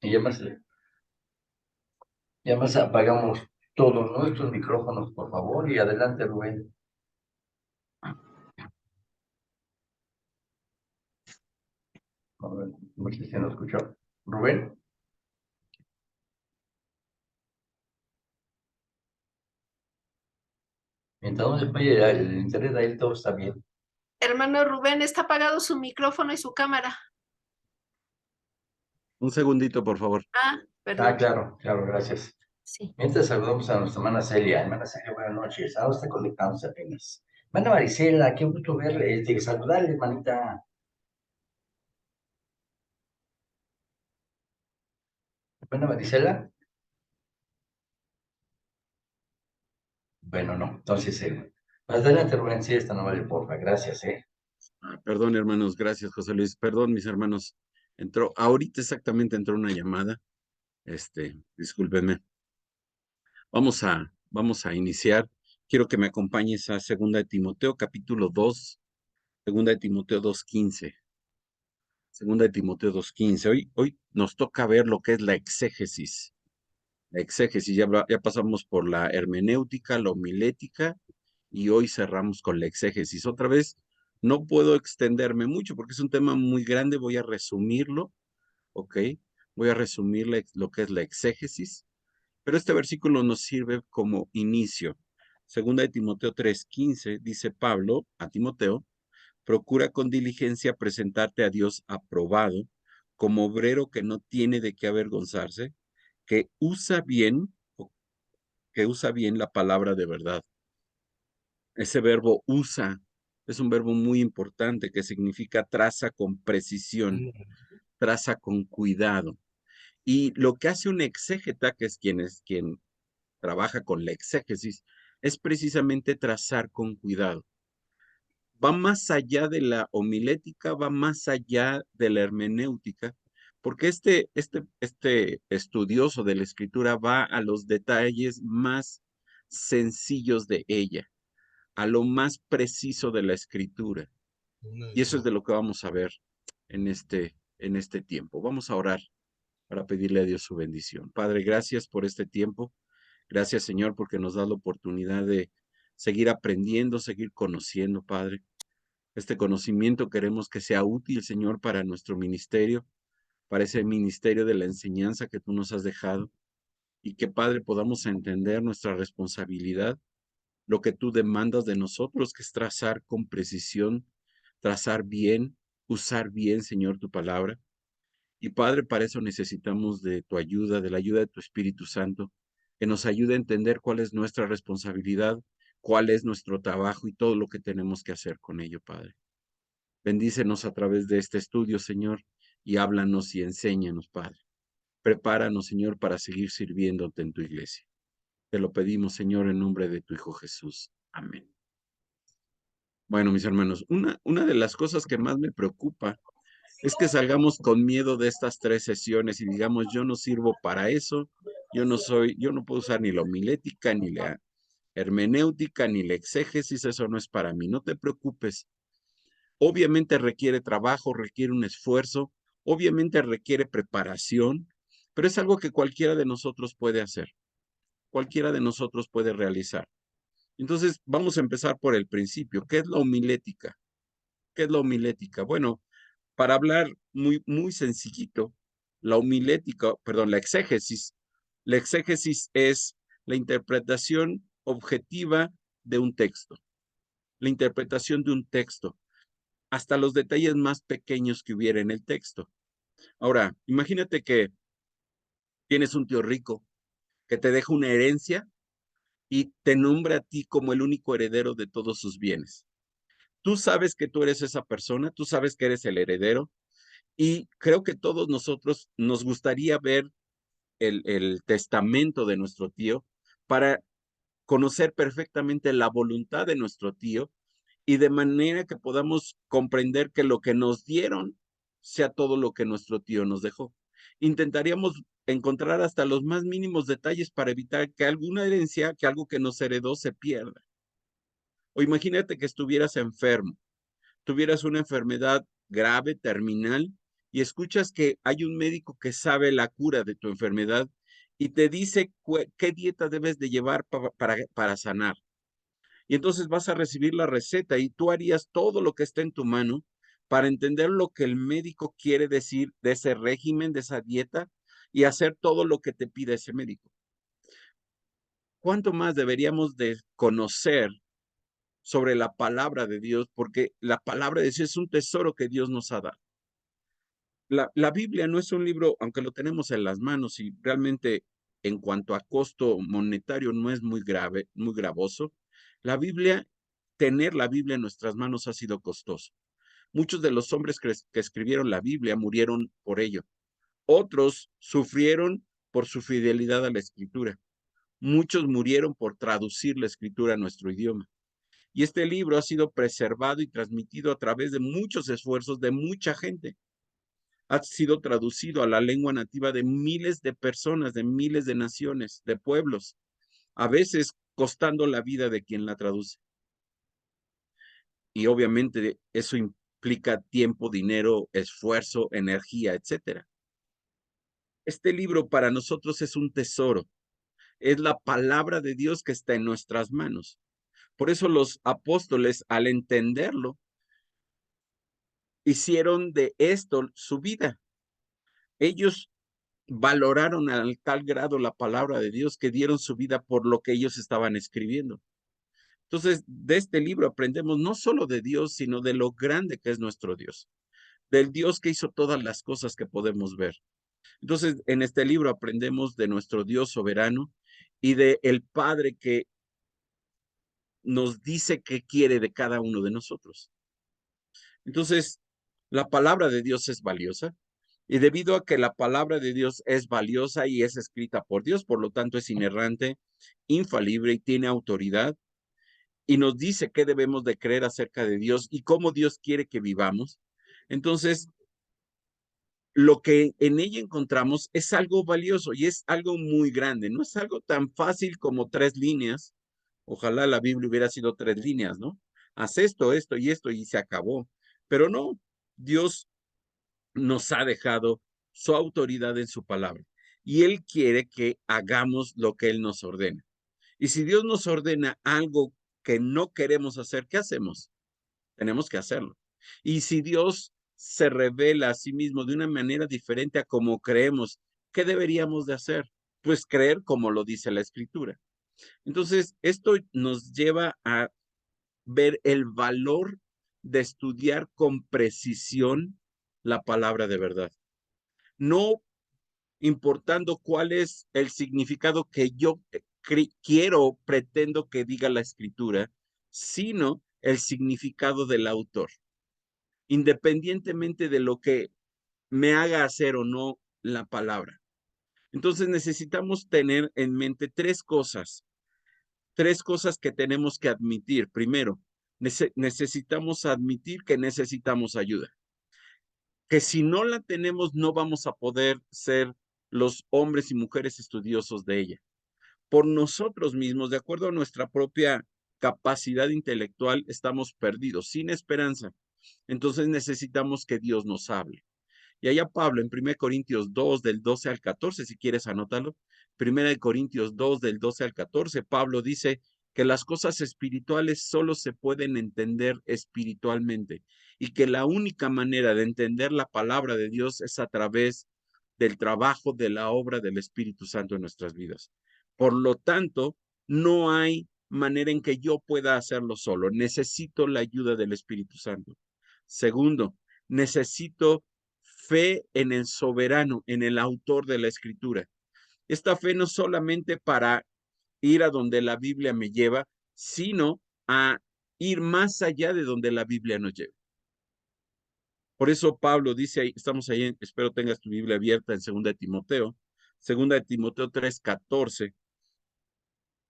Y ya más apagamos todos nuestros micrófonos, por favor, y adelante, Rubén. A ver si se nos escuchó. Rubén, mientras no se vaya el internet, ahí todo está bien. Hermano Rubén, está apagado su micrófono y su cámara. Un segundito, por favor. Ah, perdón. Claro, claro, gracias. Sí. Mientras saludamos a nuestra hermana Celia. Hermana Celia, buenas noches. Ahora está conectándose apenas. Hermana Marisela, qué gusto verle, saludarle, hermanita. Hermana Marisela. Bueno, no. Entonces, adelante, Rubén, sí, esta no vale, porfa. Gracias, Perdón, hermanos, gracias, José Luis. Perdón, mis hermanos. Ahorita exactamente entró una llamada. Discúlpenme. Vamos a iniciar. Quiero que me acompañes a Segunda de Timoteo, capítulo 2, Segunda de Timoteo 2:15. Segunda de Timoteo 2:15. Hoy nos toca ver lo que es la exégesis. La exégesis, ya pasamos por la hermenéutica, la homilética, y hoy cerramos con la exégesis. Otra vez, no puedo extenderme mucho porque es un tema muy grande, voy a resumirlo, ¿ok? Voy a resumir lo que es la exégesis, pero este versículo nos sirve como inicio. Segunda de Timoteo 3:15 dice Pablo a Timoteo: procura con diligencia presentarte a Dios aprobado, como obrero que no tiene de qué avergonzarse, que usa bien, que usa bien la palabra de verdad. Ese verbo usa es un verbo muy importante que significa traza con precisión, traza con cuidado. Y lo que hace un exégeta, que es quien trabaja con la exégesis, es precisamente trazar con cuidado. Va más allá de la homilética, va más allá de la hermenéutica, porque este estudioso de la escritura va a los detalles más sencillos de ella, a lo más preciso de la escritura. Y eso es de lo que vamos a ver en este tiempo. Vamos a orar para pedirle a Dios su bendición. Padre, gracias por este tiempo. Gracias, Señor, porque nos da la oportunidad de seguir aprendiendo, seguir conociendo, Padre. Este conocimiento queremos que sea útil, Señor, para nuestro ministerio, para ese ministerio de la enseñanza que tú nos has dejado, y que, Padre, podamos entender nuestra responsabilidad, lo que tú demandas de nosotros, que es trazar con precisión, trazar bien, usar bien, Señor, tu palabra. Y Padre, para eso necesitamos de tu ayuda, de la ayuda de tu Espíritu Santo, que nos ayude a entender cuál es nuestra responsabilidad, cuál es nuestro trabajo y todo lo que tenemos que hacer con ello, Padre. Bendícenos a través de este estudio, Señor, y háblanos y enséñanos, Padre. Prepáranos, Señor, para seguir sirviéndote en tu iglesia. Te lo pedimos, Señor, en nombre de tu Hijo Jesús. Amén. Bueno, mis hermanos, una de las cosas que más me preocupa es que salgamos con miedo de estas 3 sesiones y digamos, yo no sirvo para eso, yo no puedo usar ni la homilética, ni la hermenéutica, ni la exégesis, eso no es para mí. No te preocupes. Obviamente requiere trabajo, requiere un esfuerzo, obviamente requiere preparación, pero es algo que cualquiera de nosotros puede hacer, cualquiera de nosotros puede realizar. Entonces, vamos a empezar por el principio. ¿Qué es la homilética? ¿Qué es la homilética? Bueno, para hablar muy sencillito, la exégesis es la interpretación objetiva de un texto, la interpretación de un texto, hasta los detalles más pequeños que hubiera en el texto. Ahora, imagínate que tienes un tío rico que te deja una herencia y te nombra a ti como el único heredero de todos sus bienes. Tú sabes que tú eres esa persona, tú sabes que eres el heredero, y creo que todos nosotros nos gustaría ver el testamento de nuestro tío para conocer perfectamente la voluntad de nuestro tío y de manera que podamos comprender que lo que nos dieron sea todo lo que nuestro tío nos dejó. Intentaríamos encontrar hasta los más mínimos detalles para evitar que alguna herencia, que algo que nos heredó se pierda. O imagínate que estuvieras enfermo, tuvieras una enfermedad grave, terminal, y escuchas que hay un médico que sabe la cura de tu enfermedad y te dice qué dieta debes de llevar para sanar. Y entonces vas a recibir la receta y tú harías todo lo que esté en tu mano para entender lo que el médico quiere decir de ese régimen, de esa dieta, y hacer todo lo que te pide ese médico. ¿Cuánto más deberíamos de conocer sobre la palabra de Dios? Porque la palabra de Dios es un tesoro que Dios nos ha dado. La Biblia no es un libro, aunque lo tenemos en las manos y realmente en cuanto a costo monetario no es muy grave, muy gravoso. Tener la Biblia en nuestras manos ha sido costoso. Muchos de los hombres que escribieron la Biblia murieron por ello. Otros sufrieron por su fidelidad a la Escritura. Muchos murieron por traducir la Escritura a nuestro idioma. Y este libro ha sido preservado y transmitido a través de muchos esfuerzos de mucha gente. Ha sido traducido a la lengua nativa de miles de personas, de miles de naciones, de pueblos, a veces costando la vida de quien la traduce. Y obviamente eso implica tiempo, dinero, esfuerzo, energía, etcétera. Este libro para nosotros es un tesoro. Es la palabra de Dios que está en nuestras manos. Por eso los apóstoles, al entenderlo, hicieron de esto su vida. Ellos valoraron al tal grado la palabra de Dios que dieron su vida por lo que ellos estaban escribiendo. Entonces, de este libro aprendemos no solo de Dios, sino de lo grande que es nuestro Dios, del Dios que hizo todas las cosas que podemos ver. Entonces, en este libro aprendemos de nuestro Dios soberano y de el Padre que nos dice qué quiere de cada uno de nosotros. Entonces, la palabra de Dios es valiosa y debido a que la palabra de Dios es valiosa y es escrita por Dios, por lo tanto es inerrante, infalible y tiene autoridad y nos dice qué debemos de creer acerca de Dios y cómo Dios quiere que vivamos. Entonces, lo que en ella encontramos es algo valioso y es algo muy grande. No es algo tan fácil como 3 líneas. Ojalá la Biblia hubiera sido 3 líneas, ¿no? Haz esto, esto y se acabó. Pero no, Dios nos ha dejado su autoridad en su palabra y Él quiere que hagamos lo que Él nos ordena. Y si Dios nos ordena algo que no queremos hacer, ¿qué hacemos? Tenemos que hacerlo. Y si Dios se revela a sí mismo de una manera diferente a como creemos, ¿qué deberíamos de hacer? Pues creer como lo dice la Escritura. Entonces, esto nos lleva a ver el valor de estudiar con precisión la palabra de verdad. No importando cuál es el significado que yo quiero, pretendo que diga la Escritura, sino el significado del autor, independientemente de lo que me haga hacer o no la palabra. Entonces necesitamos tener en mente tres cosas que tenemos que admitir. Primero, necesitamos admitir que necesitamos ayuda, que si no la tenemos no vamos a poder ser los hombres y mujeres estudiosos de ella. Por nosotros mismos, de acuerdo a nuestra propia capacidad intelectual, estamos perdidos, sin esperanza. Entonces necesitamos que Dios nos hable. Y allá Pablo en 1 Corintios 2, del 12 al 14, si quieres anótalo, 1 Corintios 2, del 12 al 14, Pablo dice que las cosas espirituales solo se pueden entender espiritualmente y que la única manera de entender la palabra de Dios es a través del trabajo de la obra del Espíritu Santo en nuestras vidas. Por lo tanto, no hay manera en que yo pueda hacerlo solo. Necesito la ayuda del Espíritu Santo. Segundo, necesito fe en el soberano, en el autor de la Escritura. Esta fe no solamente para ir a donde la Biblia me lleva, sino a ir más allá de donde la Biblia nos lleva. Por eso Pablo dice, ahí, estamos ahí, espero tengas tu Biblia abierta en 2 Timoteo 3:14.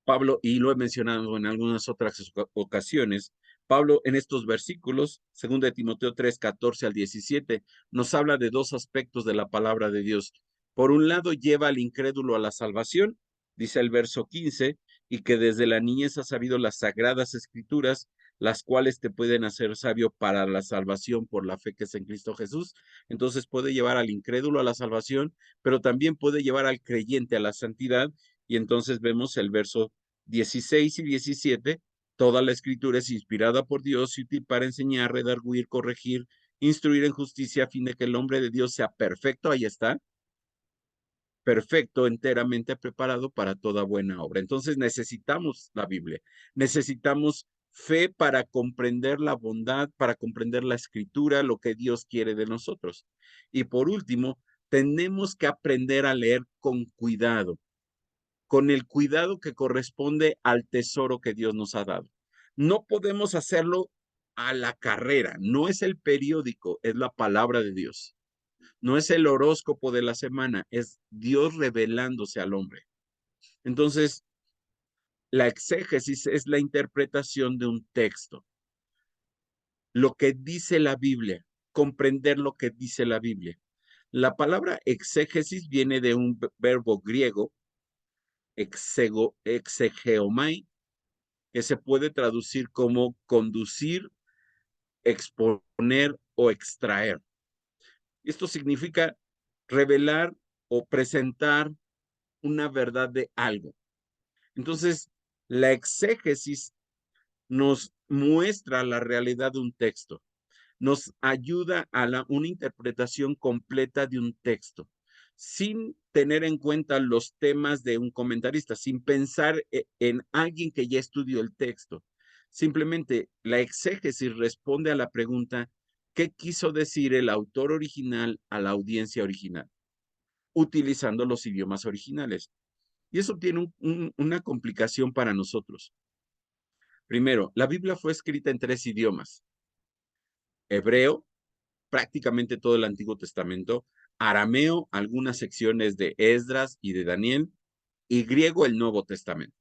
Pablo, y lo he mencionado en algunas otras ocasiones, Pablo en estos versículos, 2 Timoteo 3:14 al 17, nos habla de dos aspectos de la palabra de Dios. Por un lado, lleva al incrédulo a la salvación, dice el verso 15, y que desde la niñez ha sabido las sagradas escrituras, las cuales te pueden hacer sabio para la salvación por la fe que es en Cristo Jesús. Entonces puede llevar al incrédulo a la salvación, pero también puede llevar al creyente a la santidad. Y entonces vemos el verso 16 y 17. Toda la escritura es inspirada por Dios y útil para enseñar, redarguir, corregir, instruir en justicia, a fin de que el hombre de Dios sea perfecto. Ahí está, perfecto, enteramente preparado para toda buena obra. Entonces necesitamos la Biblia, necesitamos fe para comprender la bondad, para comprender la escritura, lo que Dios quiere de nosotros. Y por último, tenemos que aprender a leer con cuidado, con el cuidado que corresponde al tesoro que Dios nos ha dado. No podemos hacerlo a la carrera, no es el periódico, es la palabra de Dios. No es el horóscopo de la semana, es Dios revelándose al hombre. Entonces, la exégesis es la interpretación de un texto. Lo que dice la Biblia, comprender lo que dice la Biblia. La palabra exégesis viene de un verbo griego, exegeomai, que se puede traducir como conducir, exponer o extraer. Esto significa revelar o presentar una verdad de algo. Entonces, la exégesis nos muestra la realidad de un texto, nos ayuda a una interpretación completa de un texto, sin tener en cuenta los temas de un comentarista, sin pensar en alguien que ya estudió el texto. Simplemente la exégesis responde a la pregunta, ¿qué quiso decir el autor original a la audiencia original? Utilizando los idiomas originales. Y eso tiene una complicación para nosotros. Primero, la Biblia fue escrita en 3 idiomas. Hebreo, prácticamente todo el Antiguo Testamento, arameo, algunas secciones de Esdras y de Daniel, y griego, el Nuevo Testamento.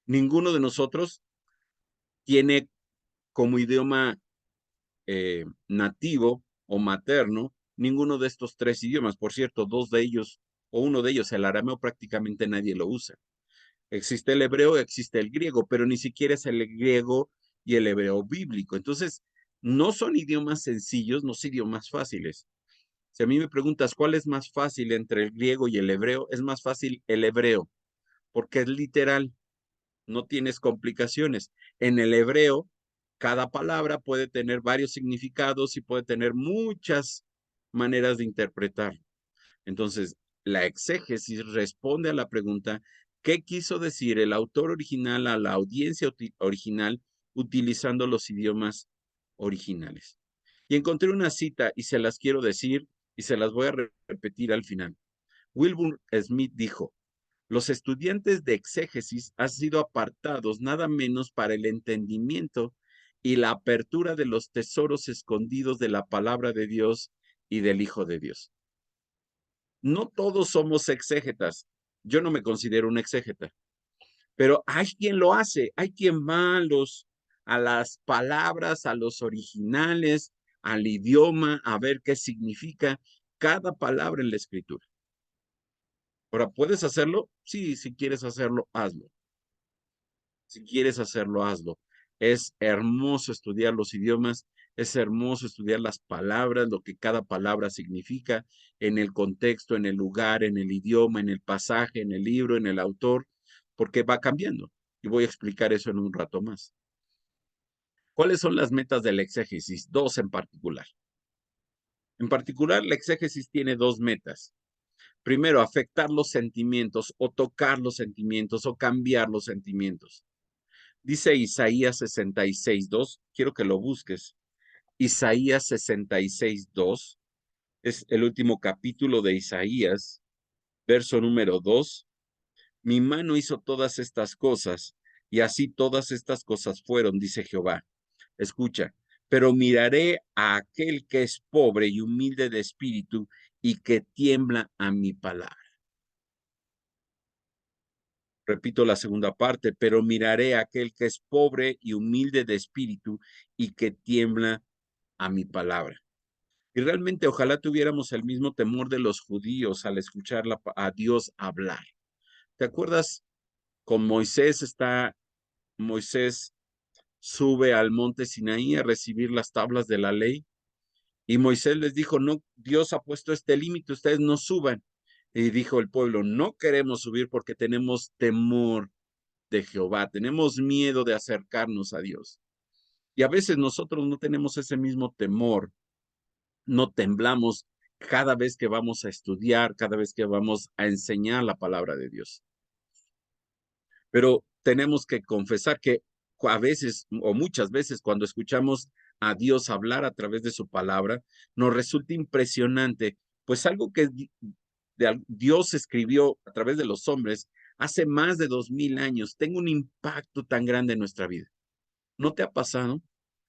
Ninguno de nosotros tiene como idioma nativo o materno ninguno de estos 3 idiomas. Por cierto, 2 de ellos, o uno de ellos, el arameo, prácticamente nadie lo usa. Existe el hebreo, existe el griego, pero ni siquiera es el griego y el hebreo bíblico. Entonces, no son idiomas sencillos, no son idiomas fáciles. Si a mí me preguntas cuál es más fácil entre el griego y el hebreo, es más fácil el hebreo, porque es literal, no tienes complicaciones. En el hebreo, cada palabra puede tener varios significados y puede tener muchas maneras de interpretar. Entonces, la exégesis responde a la pregunta, ¿qué quiso decir el autor original a la audiencia original utilizando los idiomas originales? Y encontré una cita y se las quiero decir y se las voy a repetir al final. Wilbur Smith dijo, los estudiantes de exégesis han sido apartados nada menos para el entendimiento y la apertura de los tesoros escondidos de la palabra de Dios y del Hijo de Dios. No todos somos exégetas. Yo no me considero un exégeta, pero hay quien lo hace, hay quien va a las palabras, a los originales, al idioma, a ver qué significa cada palabra en la escritura. Ahora, ¿puedes hacerlo? Sí, si quieres hacerlo, hazlo. Si quieres hacerlo, hazlo. Es hermoso estudiar los idiomas, es hermoso estudiar las palabras, lo que cada palabra significa en el contexto, en el lugar, en el idioma, en el pasaje, en el libro, en el autor, porque va cambiando. Y voy a explicar eso en un rato más. ¿Cuáles son las metas del exégesis? 2 en particular. En particular, la exégesis tiene 2 metas. Primero, afectar los sentimientos o tocar los sentimientos o cambiar los sentimientos. Dice Isaías 66:2, quiero que lo busques. Isaías 66:2 es el último capítulo de Isaías, verso número 2. Mi mano hizo todas estas cosas, y así todas estas cosas fueron, dice Jehová. Escucha, pero miraré a aquel que es pobre y humilde de espíritu y que tiembla a mi palabra. Repito la segunda parte, pero miraré a aquel que es pobre y humilde de espíritu y que tiembla a mi palabra. Y realmente ojalá tuviéramos el mismo temor de los judíos al escuchar a Dios hablar. ¿Te acuerdas? Con Moisés sube al monte Sinaí a recibir las tablas de la ley. Y Moisés les dijo, no, Dios ha puesto este límite, ustedes no suban. Y dijo el pueblo, no queremos subir porque tenemos temor de Jehová, tenemos miedo de acercarnos a Dios. Y a veces nosotros no tenemos ese mismo temor, no temblamos cada vez que vamos a estudiar, cada vez que vamos a enseñar la palabra de Dios. Pero tenemos que confesar que a veces o muchas veces cuando escuchamos a Dios hablar a través de su palabra, nos resulta impresionante, pues algo que Dios escribió a través de los hombres hace más de 2000 años, tenga un impacto tan grande en nuestra vida. ¿No te ha pasado?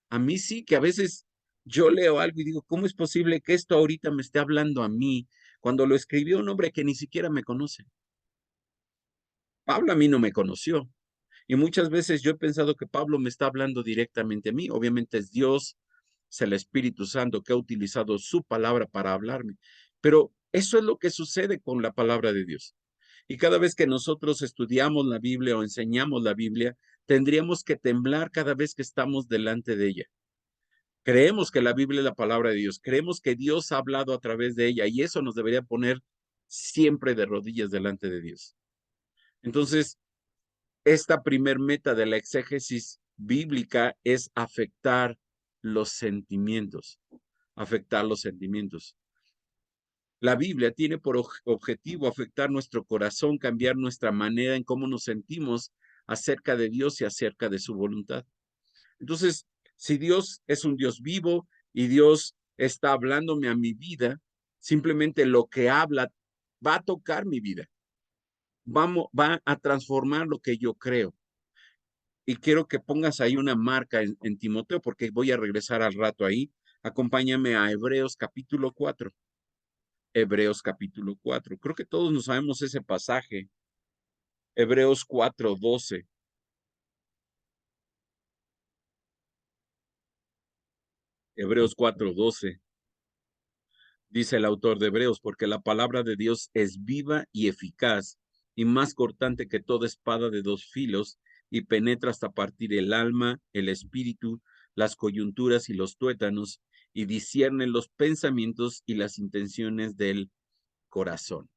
A mí sí, que a veces yo leo algo y digo, ¿cómo es posible que esto ahorita me esté hablando a mí cuando lo escribió un hombre que ni siquiera me conoce? Pablo a mí no me conoció. Y muchas veces yo he pensado que Pablo me está hablando directamente a mí. Obviamente es Dios, es el Espíritu Santo que ha utilizado su palabra para hablarme. Pero eso es lo que sucede con la palabra de Dios. Y cada vez que nosotros estudiamos la Biblia o enseñamos la Biblia, tendríamos que temblar cada vez que estamos delante de ella. Creemos que la Biblia es la palabra de Dios, creemos que Dios ha hablado a través de ella y eso nos debería poner siempre de rodillas delante de Dios. Entonces, esta primer meta de la exégesis bíblica es afectar los sentimientos, afectar los sentimientos. La Biblia tiene por objetivo afectar nuestro corazón, cambiar nuestra manera en cómo nos sentimos acerca de Dios y acerca de su voluntad. Entonces, si Dios es un Dios vivo y Dios está hablándome a mi vida, simplemente lo que habla va a tocar mi vida, va a transformar lo que yo creo. Y quiero que pongas ahí una marca en Timoteo, porque voy a regresar al rato ahí. Acompáñame a Hebreos capítulo 4. Hebreos capítulo 4. Creo que todos nos sabemos ese pasaje. Hebreos 4:12. Hebreos 4:12. Dice el autor de Hebreos, porque la palabra de Dios es viva y eficaz y más cortante que toda espada de dos filos y penetra hasta partir el alma, el espíritu, las coyunturas y los tuétanos y discierne los pensamientos y las intenciones del corazón.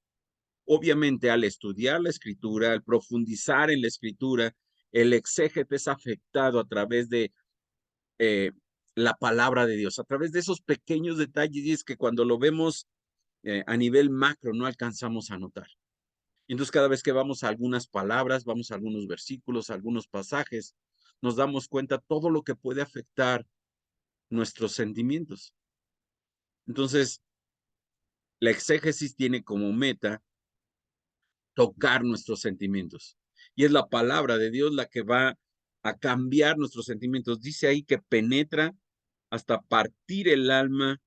Obviamente, al estudiar la escritura, al profundizar en la escritura, el exégete es afectado a través de la palabra de Dios, a través de esos pequeños detalles, y es que cuando lo vemos a nivel macro no alcanzamos a notar. Y entonces cada vez que vamos a algunas palabras, vamos a algunos versículos, a algunos pasajes, nos damos cuenta todo lo que puede afectar nuestros sentimientos. Entonces, la exégesis tiene como meta tocar nuestros sentimientos. Y es la palabra de Dios la que va a cambiar nuestros sentimientos. Dice ahí que penetra hasta partir el alma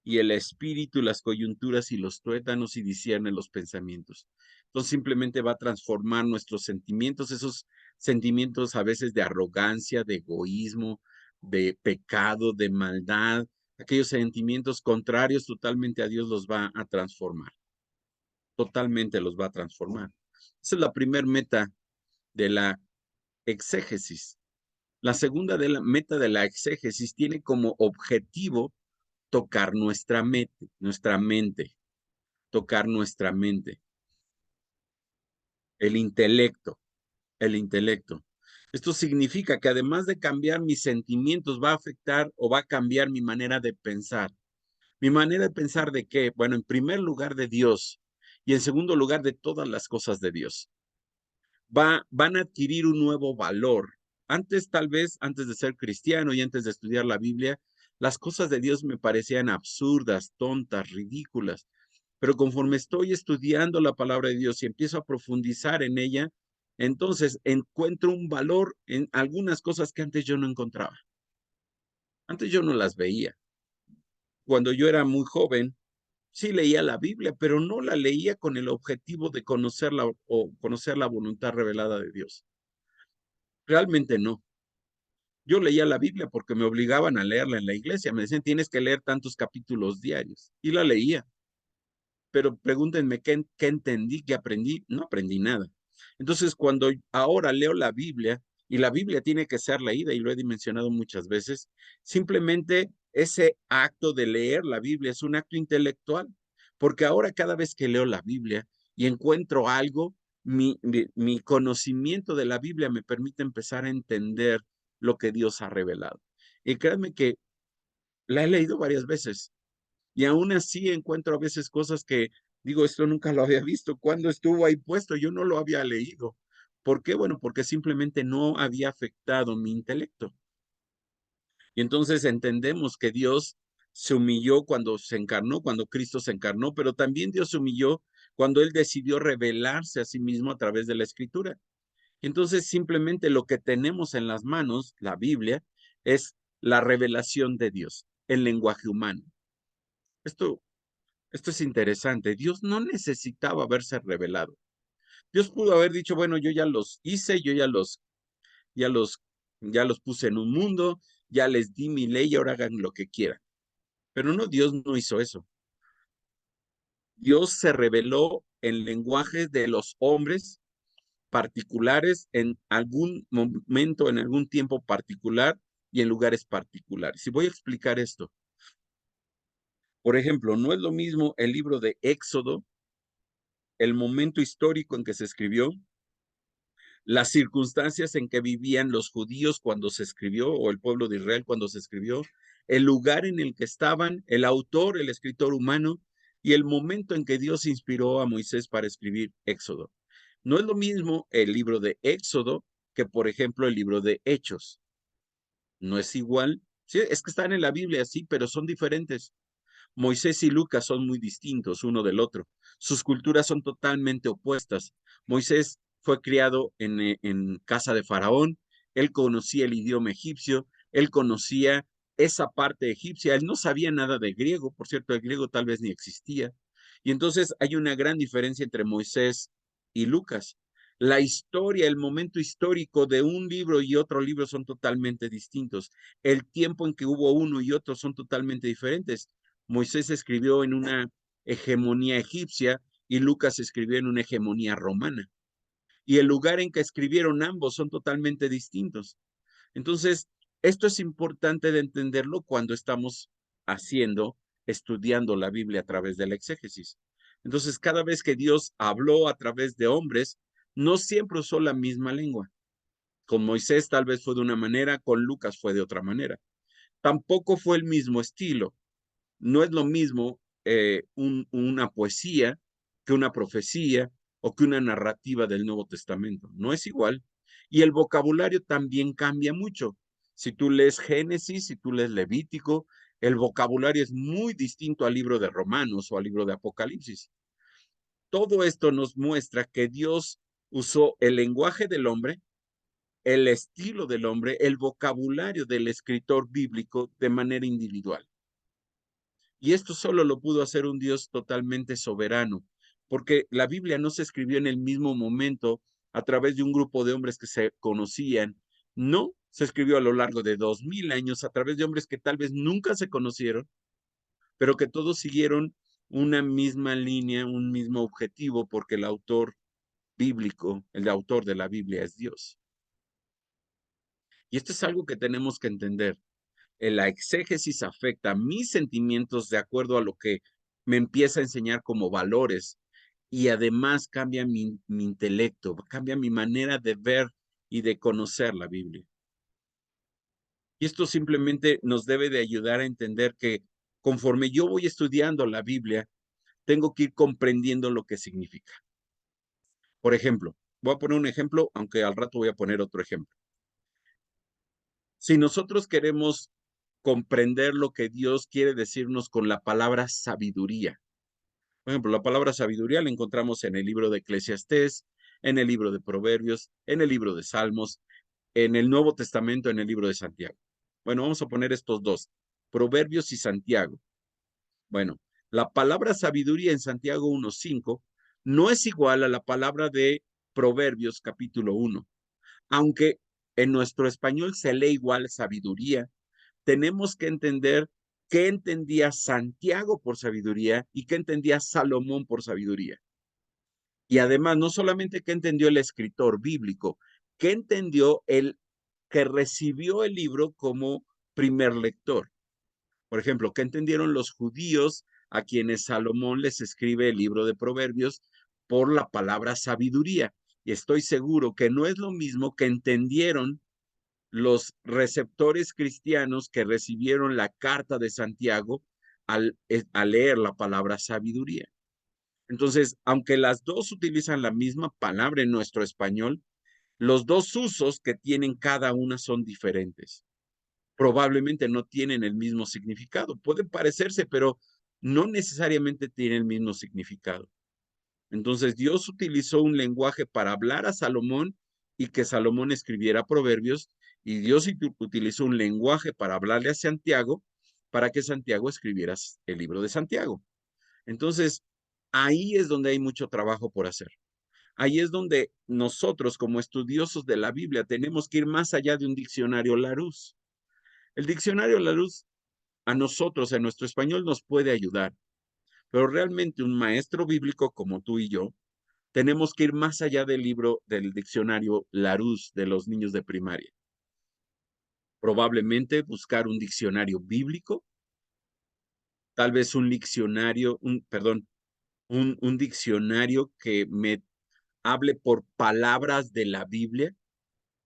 y el espíritu, las coyunturas y los tuétanos y discierne los pensamientos. Entonces simplemente va a transformar nuestros sentimientos, esos sentimientos a veces de arrogancia, de egoísmo, de pecado, de maldad, aquellos sentimientos contrarios totalmente a Dios los va a transformar. Totalmente los va a transformar. Esa es la primera meta de la exégesis. La segunda de la meta de la exégesis tiene como objetivo tocar nuestra mente, tocar nuestra mente, el intelecto, el intelecto. Esto significa que además de cambiar mis sentimientos, va a afectar o va a cambiar mi manera de pensar. Mi manera de pensar de qué? Bueno, en primer lugar de Dios y en segundo lugar de todas las cosas de Dios. Van a adquirir un nuevo valor. Antes, tal vez, antes de ser cristiano y antes de estudiar la Biblia, las cosas de Dios me parecían absurdas, tontas, ridículas. Pero conforme estoy estudiando la palabra de Dios y empiezo a profundizar en ella, entonces encuentro un valor en algunas cosas que antes yo no encontraba. Antes yo no las veía. Cuando yo era muy joven, sí leía la Biblia, pero no la leía con el objetivo de conocerla o conocer la voluntad revelada de Dios. Realmente no. Yo leía la Biblia porque me obligaban a leerla en la iglesia. Me decían, tienes que leer tantos capítulos diarios. Y la leía. Pero pregúntenme qué entendí, qué aprendí. No aprendí nada. Entonces, cuando ahora leo la Biblia, y la Biblia tiene que ser leída, y lo he mencionado muchas veces. Simplemente ese acto de leer la Biblia es un acto intelectual, porque ahora cada vez que leo la Biblia y encuentro algo, mi conocimiento de la Biblia me permite empezar a entender lo que Dios ha revelado. Y créanme que la he leído varias veces y aún así encuentro a veces cosas que digo, esto nunca lo había visto. ¿Cuándo estuvo ahí puesto? Yo no lo había leído. ¿Por qué? Bueno, porque simplemente no había afectado mi intelecto. Y entonces entendemos que Dios se humilló cuando se encarnó, cuando Cristo se encarnó, pero también Dios se humilló cuando Él decidió revelarse a sí mismo a través de la Escritura. Entonces simplemente lo que tenemos en las manos, la Biblia, es la revelación de Dios en lenguaje humano. Esto es interesante. Dios no necesitaba haberse revelado. Dios pudo haber dicho, bueno, yo ya los hice, yo ya los puse en un mundo, ya les di mi ley y ahora hagan lo que quieran. Pero no, Dios no hizo eso. Dios se reveló en lenguaje de los hombres particulares en algún momento, en algún tiempo particular y en lugares particulares. Y voy a explicar esto. Por ejemplo, no es lo mismo el libro de Éxodo, el momento histórico en que se escribió, las circunstancias en que vivían los judíos cuando se escribió, o el pueblo de Israel cuando se escribió, el lugar en el que estaban, el autor, el escritor humano, y el momento en que Dios inspiró a Moisés para escribir Éxodo. No es lo mismo el libro de Éxodo que, por ejemplo, el libro de Hechos. No es igual. Sí, es que están en la Biblia, sí, pero son diferentes. Moisés y Lucas son muy distintos uno del otro. Sus culturas son totalmente opuestas. Moisés fue criado en casa de Faraón, él conocía el idioma egipcio, él conocía esa parte egipcia, él no sabía nada de griego, por cierto, el griego tal vez ni existía. Y entonces hay una gran diferencia entre Moisés y Lucas. La historia, el momento histórico de un libro y otro libro son totalmente distintos. El tiempo en que hubo uno y otro son totalmente diferentes. Moisés escribió en una hegemonía egipcia y Lucas escribió en una hegemonía romana. Y el lugar en que escribieron ambos son totalmente distintos. Entonces, esto es importante de entenderlo cuando estamos estudiando la Biblia a través de la exégesis. Entonces, cada vez que Dios habló a través de hombres, no siempre usó la misma lengua. Con Moisés tal vez fue de una manera, con Lucas fue de otra manera. Tampoco fue el mismo estilo. No es lo mismo una poesía que una profecía o que una narrativa del Nuevo Testamento. No es igual. Y el vocabulario también cambia mucho. Si tú lees Génesis, si tú lees Levítico, el vocabulario es muy distinto al libro de Romanos o al libro de Apocalipsis. Todo esto nos muestra que Dios usó el lenguaje del hombre, el estilo del hombre, el vocabulario del escritor bíblico de manera individual. Y esto solo lo pudo hacer un Dios totalmente soberano, porque la Biblia no se escribió en el mismo momento a través de un grupo de hombres que se conocían. No, se escribió a lo largo de 2000 años a través de hombres que tal vez nunca se conocieron, pero que todos siguieron una misma línea, un mismo objetivo, porque el autor bíblico, el autor de la Biblia es Dios. Y esto es algo que tenemos que entender. La exégesis afecta mis sentimientos de acuerdo a lo que me empieza a enseñar como valores y además cambia mi intelecto, cambia mi manera de ver y de conocer la Biblia. Y esto simplemente nos debe de ayudar a entender que conforme yo voy estudiando la Biblia, tengo que ir comprendiendo lo que significa. Por ejemplo, voy a poner un ejemplo, aunque al rato voy a poner otro ejemplo. Si nosotros queremos comprender lo que Dios quiere decirnos con la palabra sabiduría. Por ejemplo, la palabra sabiduría la encontramos en el libro de Eclesiastés, en el libro de Proverbios, en el libro de Salmos, en el Nuevo Testamento, en el libro de Santiago. Bueno, vamos a poner estos dos, Proverbios y Santiago. Bueno, la palabra sabiduría en Santiago 1:5 no es igual a la palabra de Proverbios capítulo 1. Aunque en nuestro español se lee igual sabiduría, tenemos que entender qué entendía Santiago por sabiduría y qué entendía Salomón por sabiduría. Y además, no solamente qué entendió el escritor bíblico, ¿Qué entendió el que recibió el libro como primer lector? Por ejemplo, ¿qué entendieron los judíos a quienes Salomón les escribe el libro de Proverbios por la palabra sabiduría? Y estoy seguro que no es lo mismo que entendieron los receptores cristianos que recibieron la carta de Santiago al leer la palabra sabiduría. Entonces, aunque las dos utilizan la misma palabra en nuestro español, los dos usos que tienen cada una son diferentes. Probablemente no tienen el mismo significado. Pueden parecerse, pero no necesariamente tienen el mismo significado. Entonces, Dios utilizó un lenguaje para hablar a Salomón y que Salomón escribiera Proverbios, y Dios utilizó un lenguaje para hablarle a Santiago, para que Santiago escribiera el libro de Santiago. Entonces, ahí es donde hay mucho trabajo por hacer. Ahí es donde nosotros, como estudiosos de la Biblia, tenemos que ir más allá de un diccionario Larousse. El diccionario Larousse a nosotros, en nuestro español, nos puede ayudar, pero realmente un maestro bíblico como tú y yo, tenemos que ir más allá del libro del diccionario Larousse de los niños de primaria. Probablemente buscar un diccionario bíblico, tal vez un diccionario, un diccionario que me hable por palabras de la Biblia.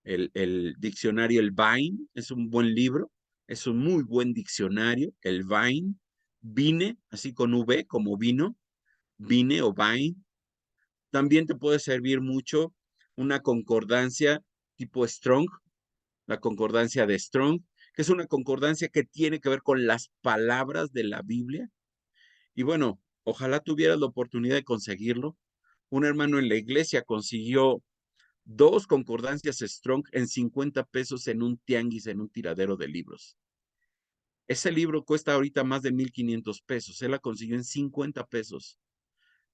El diccionario El Vine es un buen libro, es un muy buen diccionario. El Vine, Vine, así con V, como vino, Vine o Vine. También te puede servir mucho una concordancia tipo Strong, la concordancia de Strong, que es una concordancia que tiene que ver con las palabras de la Biblia. Y bueno, ojalá tuvieras la oportunidad de conseguirlo. Un hermano en la iglesia consiguió 2 concordancias Strong en 50 pesos en un tianguis, en un tiradero de libros. Ese libro cuesta ahorita más de 1,500 pesos. Él la consiguió en 50 pesos.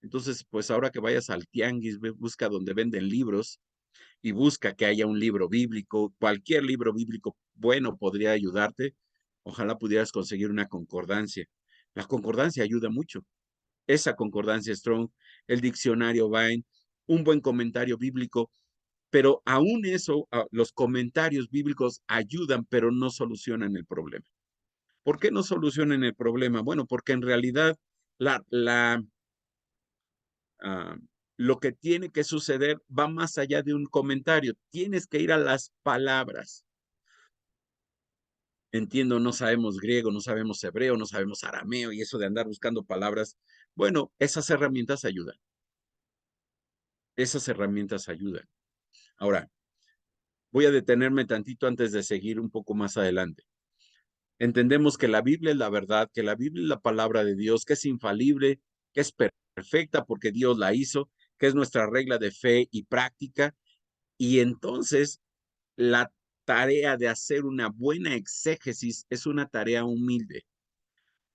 Entonces, pues ahora que vayas al tianguis, busca donde venden libros y busca que haya un libro bíblico. Cualquier libro bíblico bueno podría ayudarte. Ojalá pudieras conseguir una concordancia. La concordancia ayuda mucho. Esa concordancia Strong, el diccionario Vine, un buen comentario bíblico. Pero aún eso, los comentarios bíblicos ayudan, pero no solucionan el problema. ¿Por qué no solucionan el problema? Bueno, porque en realidad la, la, uh, lo que tiene que suceder va más allá de un comentario. Tienes que ir a las palabras. Entiendo, no sabemos griego, no sabemos hebreo, no sabemos arameo y eso de andar buscando palabras. Bueno, esas herramientas ayudan. Esas herramientas ayudan. Ahora, voy a detenerme tantito antes de seguir un poco más adelante. Entendemos que la Biblia es la verdad, que la Biblia es la palabra de Dios, que es infalible, que es perfecta porque Dios la hizo, que es nuestra regla de fe y práctica. Y entonces la tarea de hacer una buena exégesis es una tarea humilde,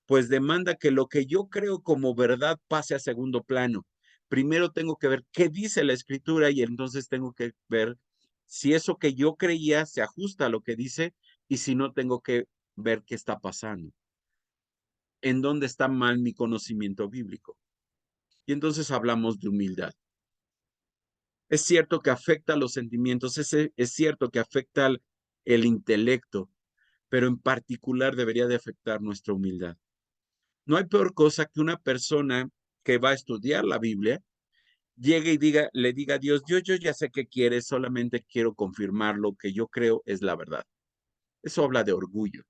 pues demanda que lo que yo creo como verdad pase a segundo plano. Primero tengo que ver qué dice la Escritura y entonces tengo que ver si eso que yo creía se ajusta a lo que dice y si no tengo que ver qué está pasando, en dónde está mal mi conocimiento bíblico. Y entonces hablamos de humildad. Es cierto que afecta a los sentimientos, es cierto que afecta el intelecto, pero en particular debería de afectar nuestra humildad. No hay peor cosa que una persona que va a estudiar la Biblia llegue y le diga a Dios, yo ya sé qué quieres, solamente quiero confirmar lo que yo creo es la verdad. Eso habla de orgullo.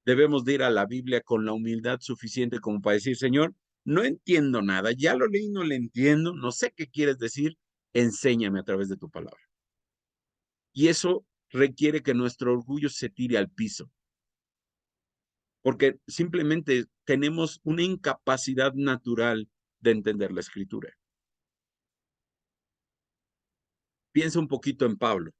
Debemos de ir a la Biblia con la humildad suficiente como para decir, Señor, no entiendo nada, ya lo leí, no lo entiendo, no sé qué quieres decir, enséñame a través de tu palabra. Y eso requiere que nuestro orgullo se tire al piso, porque simplemente tenemos una incapacidad natural de entender la Escritura. Piensa un poquito en Pablo.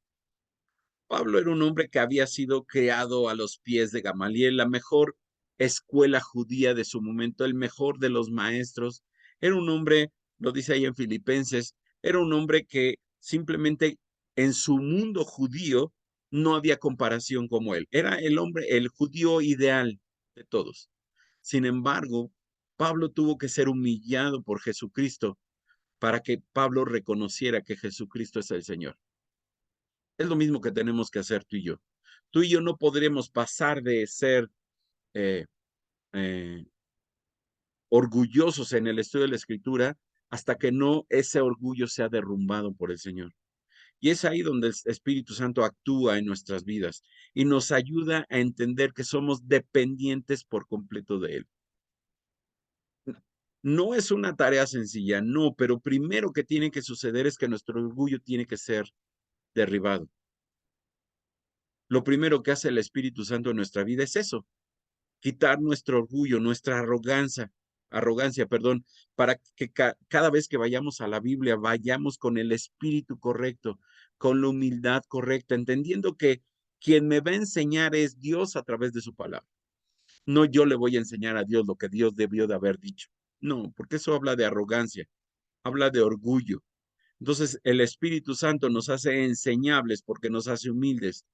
Pablo era un hombre que había sido creado a los pies de Gamaliel, la mejor escuela judía de su momento, el mejor de los maestros. Era un hombre, lo dice ahí en Filipenses, era un hombre que simplemente en su mundo judío no había comparación como él. Era el hombre, el judío ideal de todos. Sin embargo, Pablo tuvo que ser humillado por Jesucristo para que Pablo reconociera que Jesucristo es el Señor. Es lo mismo que tenemos que hacer tú y yo. Tú y yo no podremos pasar de ser eh, eh, orgullosos en el estudio de la Escritura hasta que no ese orgullo sea derrumbado por el Señor. Y es ahí donde el Espíritu Santo actúa en nuestras vidas y nos ayuda a entender que somos dependientes por completo de Él. No es una tarea sencilla, no, pero primero que tiene que suceder es que nuestro orgullo tiene que ser derribado. Lo primero que hace el Espíritu Santo en nuestra vida es eso, quitar nuestro orgullo, nuestra arrogancia, perdón, para que cada vez que vayamos a la Biblia vayamos con el espíritu correcto, con la humildad correcta, entendiendo que quien me va a enseñar es Dios a través de su palabra. No yo le voy a enseñar a Dios lo que Dios debió de haber dicho. No, porque eso habla de arrogancia, habla de orgullo. Entonces, el Espíritu Santo nos hace enseñables porque nos hace humildes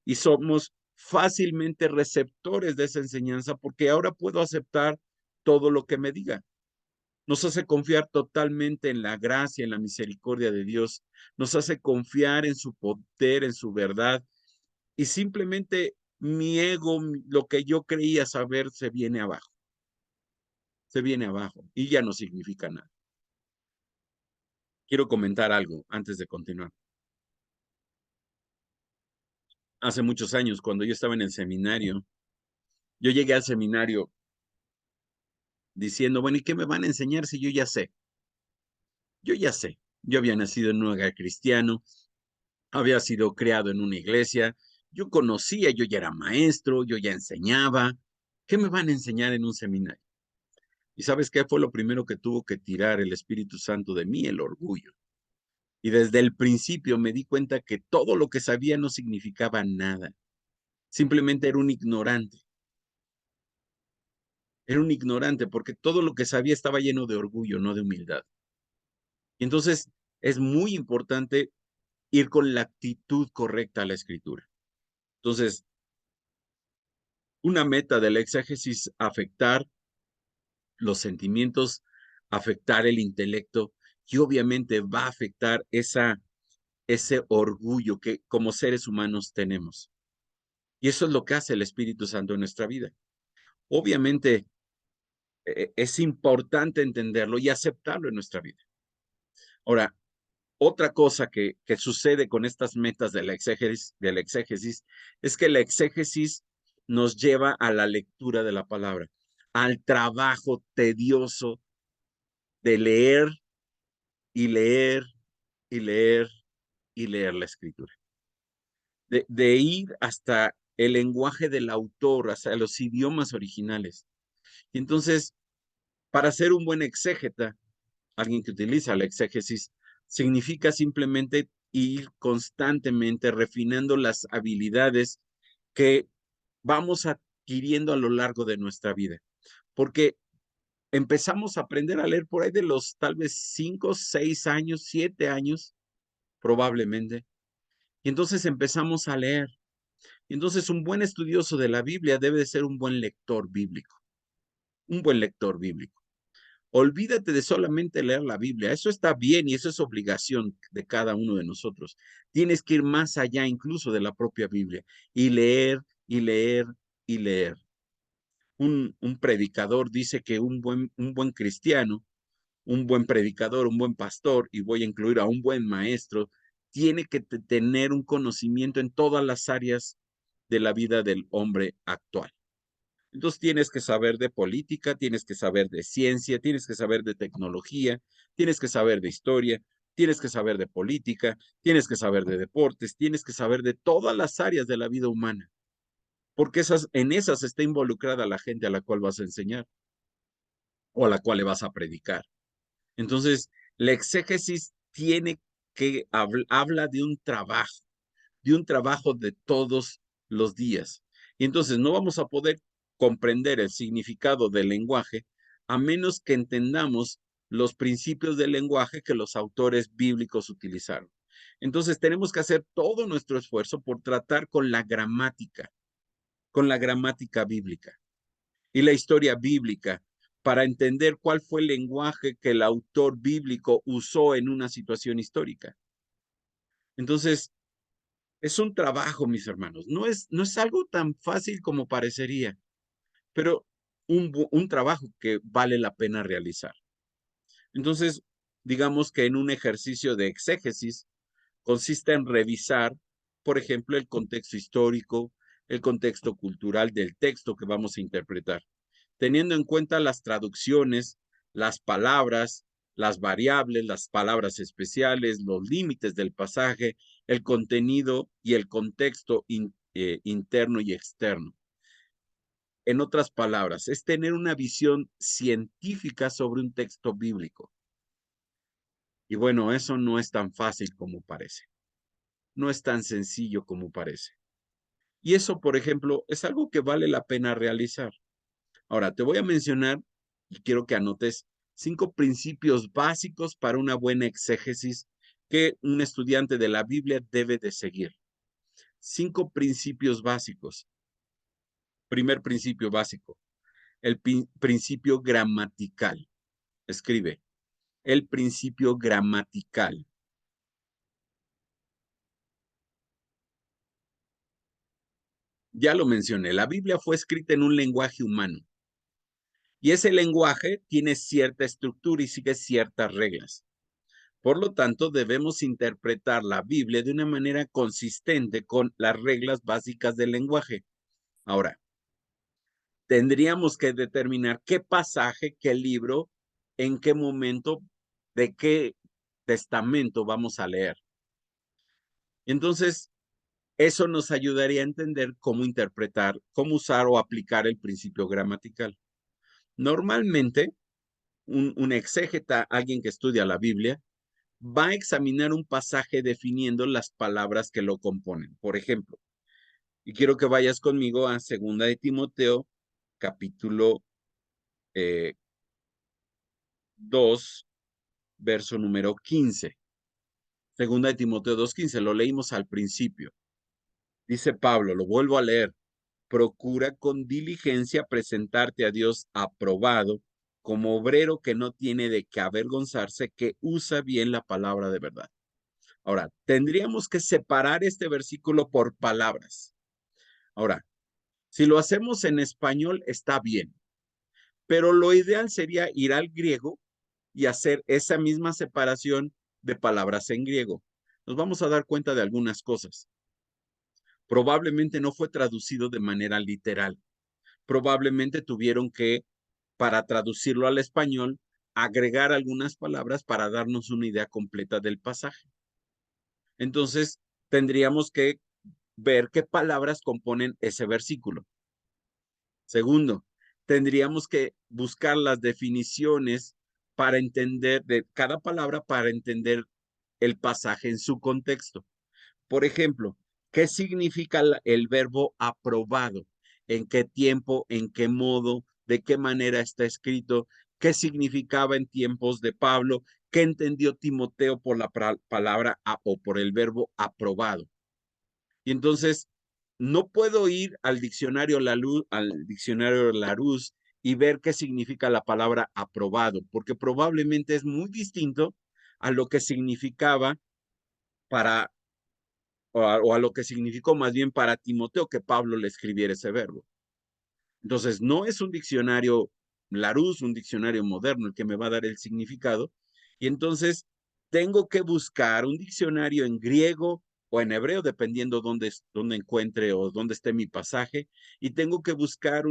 y somos fácilmente receptores de esa enseñanza porque ahora puedo aceptar todo lo que me diga. Nos hace confiar totalmente en la gracia, en la misericordia de Dios. Nos hace confiar en su poder, en su verdad. Y simplemente mi ego, lo que yo creía saber, se viene abajo. Se viene abajo y ya no significa nada. Quiero comentar algo antes de continuar. Hace muchos años, cuando yo estaba en el seminario, yo llegué al seminario diciendo, bueno, ¿y qué me van a enseñar si yo ya sé? Yo ya sé. Yo había nacido en un hogar cristiano, había sido creado en una iglesia, yo conocía, yo ya era maestro, yo ya enseñaba. ¿Qué me van a enseñar en un seminario? ¿Y sabes qué fue lo primero que tuvo que tirar el Espíritu Santo de mí? El orgullo. Y desde el principio me di cuenta que todo lo que sabía no significaba nada. Simplemente era un ignorante. Era un ignorante porque todo lo que sabía estaba lleno de orgullo, no de humildad. Y entonces es muy importante ir con la actitud correcta a la escritura. Entonces, una meta del exégesis, afectar los sentimientos, afectar el intelecto y obviamente va a afectar ese orgullo que como seres humanos tenemos. Y eso es lo que hace el Espíritu Santo en nuestra vida. Obviamente es importante entenderlo y aceptarlo en nuestra vida. Ahora, otra cosa que sucede con estas metas del exégesis es que la exégesis nos lleva a la lectura de la palabra, al trabajo tedioso de leer y leer y leer y leer la escritura. De ir hasta el lenguaje del autor, hasta los idiomas originales. Y entonces, para ser un buen exégeta, alguien que utiliza la exégesis, significa simplemente ir constantemente refinando las habilidades que vamos adquiriendo a lo largo de nuestra vida. Porque empezamos a aprender a leer por ahí de los tal vez 5, 6 años, 7 años, probablemente. Y entonces empezamos a leer. Y entonces un buen estudioso de la Biblia debe de ser un buen lector bíblico. Un buen lector bíblico. Olvídate de solamente leer la Biblia. Eso está bien y eso es obligación de cada uno de nosotros. Tienes que ir más allá incluso de la propia Biblia y leer y leer y leer. Un predicador dice que un buen cristiano, un buen predicador, un buen pastor, y voy a incluir a un buen maestro, tiene que tener un conocimiento en todas las áreas de la vida del hombre actual. Entonces tienes que saber de política, tienes que saber de ciencia, tienes que saber de tecnología, tienes que saber de historia, tienes que saber de política, tienes que saber de deportes, tienes que saber de todas las áreas de la vida humana, porque en esas está involucrada la gente a la cual vas a enseñar o a la cual le vas a predicar. Entonces, la exégesis tiene que habla de un trabajo de todos los días. Y entonces no vamos a poder comprender el significado del lenguaje a menos que entendamos los principios del lenguaje que los autores bíblicos utilizaron. Entonces tenemos que hacer todo nuestro esfuerzo por tratar con la gramática bíblica y la historia bíblica para entender cuál fue el lenguaje que el autor bíblico usó en una situación histórica. Entonces, Es un trabajo, mis hermanos. No es algo tan fácil como parecería, pero un trabajo que vale la pena realizar. Entonces, digamos que en un ejercicio de exégesis consiste en revisar, por ejemplo, el contexto histórico, el contexto cultural del texto que vamos a interpretar, teniendo en cuenta las traducciones, las palabras, las variables, las palabras especiales, los límites del pasaje, el contenido y el contexto interno y externo. En otras palabras, es tener una visión científica sobre un texto bíblico. Y bueno, eso no es tan fácil como parece. No es tan sencillo como parece. Y eso, por ejemplo, es algo que vale la pena realizar. Ahora, te voy a mencionar, y quiero que anotes, 5 principios básicos para una buena exégesis que un estudiante de la Biblia debe de seguir. 5 principios básicos. Primer principio básico, el principio gramatical. Escribe, el principio gramatical. Ya lo mencioné, la Biblia fue escrita en un lenguaje humano y ese lenguaje tiene cierta estructura y sigue ciertas reglas. Por lo tanto, debemos interpretar la Biblia de una manera consistente con las reglas básicas del lenguaje. Ahora, tendríamos que determinar qué pasaje, qué libro, en qué momento, de qué testamento vamos a leer. Entonces, eso nos ayudaría a entender cómo interpretar, cómo usar o aplicar el principio gramatical. Normalmente, un exégeta, alguien que estudia la Biblia, va a examinar un pasaje definiendo las palabras que lo componen. Por ejemplo, y quiero que vayas conmigo a 2 de Timoteo, capítulo 2, verso número 15. 2 de Timoteo 2:15, lo leímos al principio. Dice Pablo, lo vuelvo a leer, procura con diligencia presentarte a Dios aprobado, como obrero que no tiene de qué avergonzarse, que usa bien la palabra de verdad. Ahora, tendríamos que separar este versículo por palabras. Ahora, si lo hacemos en español, está bien, pero lo ideal sería ir al griego y hacer esa misma separación de palabras en griego. Nos vamos a dar cuenta de algunas cosas. Probablemente no fue traducido de manera literal. Probablemente tuvieron que, para traducirlo al español, agregar algunas palabras para darnos una idea completa del pasaje. Entonces, tendríamos que ver qué palabras componen ese versículo. Segundo, tendríamos que buscar las definiciones para entender de cada palabra, para entender el pasaje en su contexto. Por ejemplo, ¿qué significa el verbo aprobado? ¿En qué tiempo? ¿En qué modo? ¿De qué manera está escrito? ¿Qué significaba en tiempos de Pablo? ¿Qué entendió Timoteo por la palabra o por el verbo aprobado? Y entonces, no puedo ir al diccionario Larousse y ver qué significa la palabra aprobado, porque probablemente es muy distinto a lo que significaba para, o a lo que significó más bien para Timoteo que Pablo le escribiera ese verbo. Entonces, no es un diccionario Larousse, un diccionario moderno el que me va a dar el significado. Y entonces, tengo que buscar un diccionario en griego o en hebreo, dependiendo dónde encuentre o dónde esté mi pasaje. Y tengo que buscar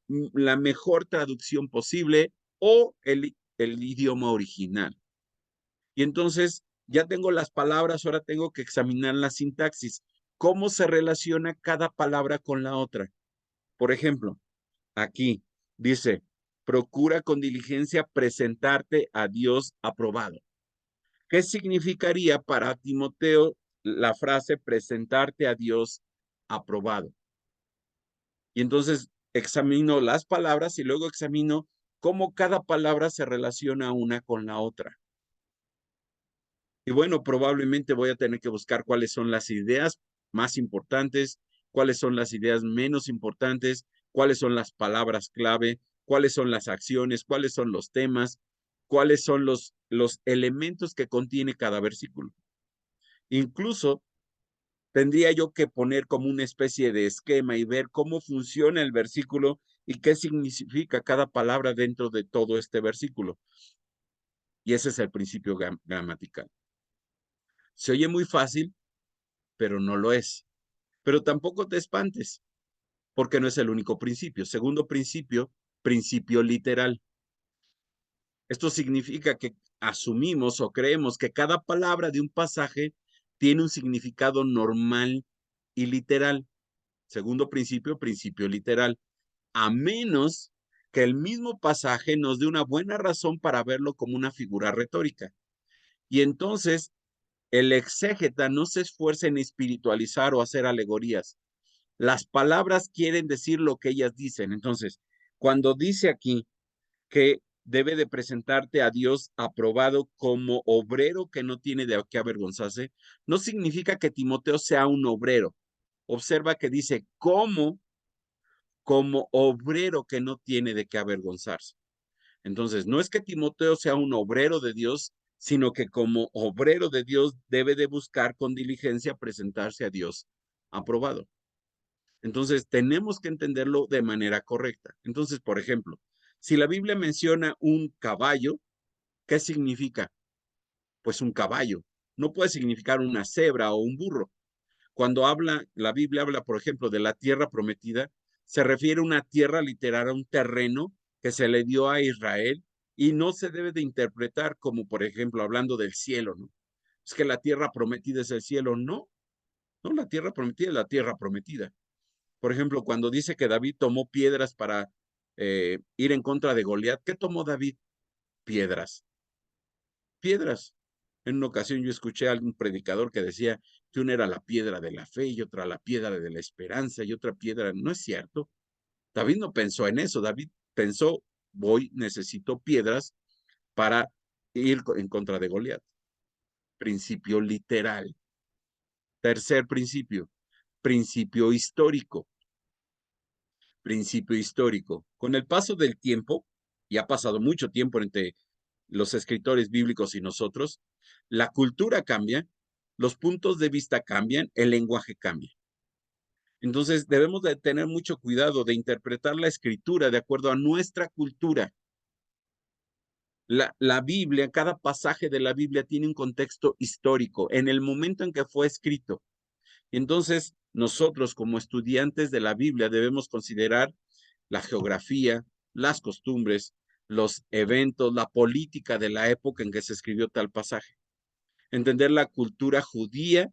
la mejor traducción posible o el idioma original. Y entonces, ya tengo las palabras, ahora tengo que examinar la sintaxis. ¿Cómo se relaciona cada palabra con la otra? Por ejemplo, aquí dice, procura con diligencia presentarte a Dios aprobado. ¿Qué significaría para Timoteo la frase presentarte a Dios aprobado? Y entonces examino las palabras y luego examino cómo cada palabra se relaciona una con la otra. Y bueno, probablemente voy a tener que buscar cuáles son las ideas más importantes, cuáles son las ideas menos importantes, cuáles son las palabras clave, cuáles son las acciones, cuáles son los temas, cuáles son los elementos que contiene cada versículo. Incluso tendría yo que poner como una especie de esquema y ver cómo funciona el versículo y qué significa cada palabra dentro de todo este versículo. Y ese es el principio gramatical. Se oye muy fácil, pero no lo es. Pero tampoco te espantes, porque no es el único principio. Segundo principio, principio literal. Esto significa que asumimos o creemos que cada palabra de un pasaje tiene un significado normal y literal. Segundo principio, principio literal. A menos que el mismo pasaje nos dé una buena razón para verlo como una figura retórica. Y entonces el exégeta no se esfuerza en espiritualizar o hacer alegorías. Las palabras quieren decir lo que ellas dicen. Entonces, cuando dice aquí que debe de presentarte a Dios aprobado como obrero que no tiene de qué avergonzarse, no significa que Timoteo sea un obrero. Observa que dice como obrero que no tiene de qué avergonzarse. Entonces, no es que Timoteo sea un obrero de Dios, sino que como obrero de Dios debe de buscar con diligencia presentarse a Dios aprobado. Entonces, tenemos que entenderlo de manera correcta. Entonces, por ejemplo, si la Biblia menciona un caballo, ¿qué significa? Pues un caballo. No puede significar una cebra o un burro. Cuando la Biblia habla, por ejemplo, de la tierra prometida, se refiere a una tierra literal, a un terreno que se le dio a Israel y no se debe de interpretar como, por ejemplo, hablando del cielo, ¿no? Es que la tierra prometida es el cielo. No, no, la tierra prometida es la tierra prometida. Por ejemplo, cuando dice que David tomó piedras para ir en contra de Goliat, ¿qué tomó David? Piedras. Piedras. En una ocasión yo escuché a algún predicador que decía que una era la piedra de la fe y otra la piedra de la esperanza y otra piedra. No es cierto. David no pensó en eso. David pensó, necesito piedras para ir en contra de Goliat. Principio literal. Tercer principio, principio histórico. Principio histórico. Con el paso del tiempo, y ha pasado mucho tiempo entre los escritores bíblicos y nosotros, la cultura cambia, los puntos de vista cambian, el lenguaje cambia. Entonces debemos de tener mucho cuidado de interpretar la escritura de acuerdo a nuestra cultura. La Biblia, cada pasaje de la Biblia tiene un contexto histórico en el momento en que fue escrito. Entonces, nosotros como estudiantes de la Biblia debemos considerar la geografía, las costumbres, los eventos, la política de la época en que se escribió tal pasaje. Entender la cultura judía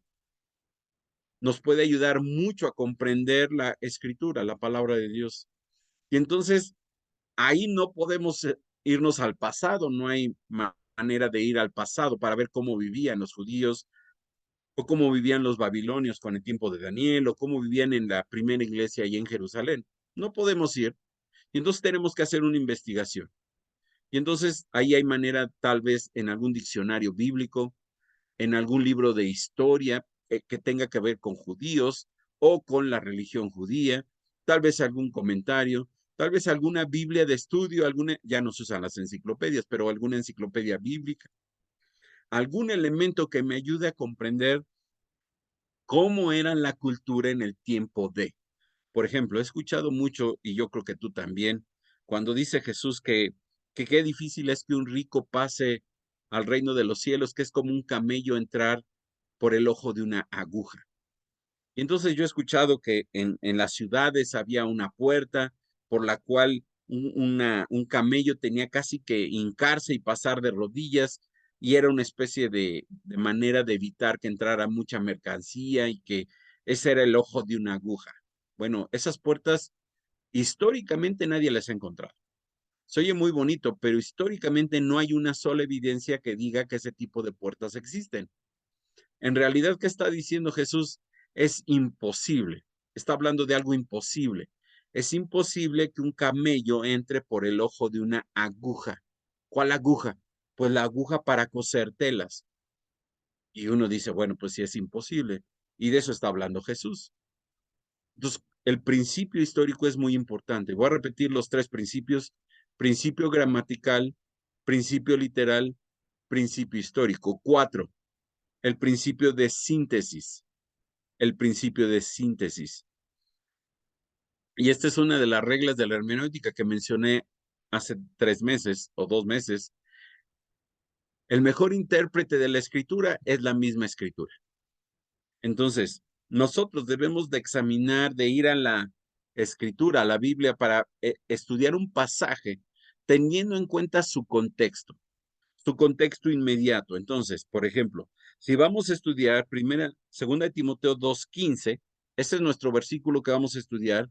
nos puede ayudar mucho a comprender la escritura, la palabra de Dios. Y entonces, ahí no podemos irnos al pasado, no hay manera de ir al pasado para ver cómo vivían los judíos o cómo vivían los babilonios con el tiempo de Daniel o cómo vivían en la primera iglesia allí en Jerusalén. No podemos ir. Y entonces tenemos que hacer una investigación. Y entonces ahí hay manera, tal vez en algún diccionario bíblico, en algún libro de historia que tenga que ver con judíos o con la religión judía, tal vez algún comentario, tal vez alguna Biblia de estudio, ya no se usan las enciclopedias, pero alguna enciclopedia bíblica, algún elemento que me ayude a comprender cómo era la cultura en el tiempo de. Por ejemplo, he escuchado mucho, y yo creo que tú también, cuando dice Jesús que qué difícil es que un rico pase al reino de los cielos, que es como un camello entrar por el ojo de una aguja. Y entonces yo he escuchado que en las ciudades había una puerta por la cual un camello tenía casi que hincarse y pasar de rodillas, y era una especie de manera de evitar que entrara mucha mercancía y que ese era el ojo de una aguja. Bueno, esas puertas históricamente nadie las ha encontrado. Se oye muy bonito, pero históricamente no hay una sola evidencia que diga que ese tipo de puertas existen. En realidad, ¿qué está diciendo Jesús? Es imposible. Está hablando de algo imposible. Es imposible que un camello entre por el ojo de una aguja. ¿Cuál aguja? Pues la aguja para coser telas. Y uno dice, bueno, pues sí es imposible. Y de eso está hablando Jesús. Entonces, el principio histórico es muy importante. Voy a repetir los tres principios: principio gramatical, principio literal, principio histórico. 4, el principio de síntesis. el principio de síntesis. Y esta es una de las reglas de la hermenéutica que mencioné hace 3 meses o 2 meses. El mejor intérprete de la escritura es la misma escritura. Entonces, nosotros debemos de examinar, de ir a la escritura, a la Biblia, para estudiar un pasaje teniendo en cuenta su contexto inmediato. Entonces, por ejemplo, si vamos a estudiar segunda de Timoteo 2:15, ese es nuestro versículo que vamos a estudiar.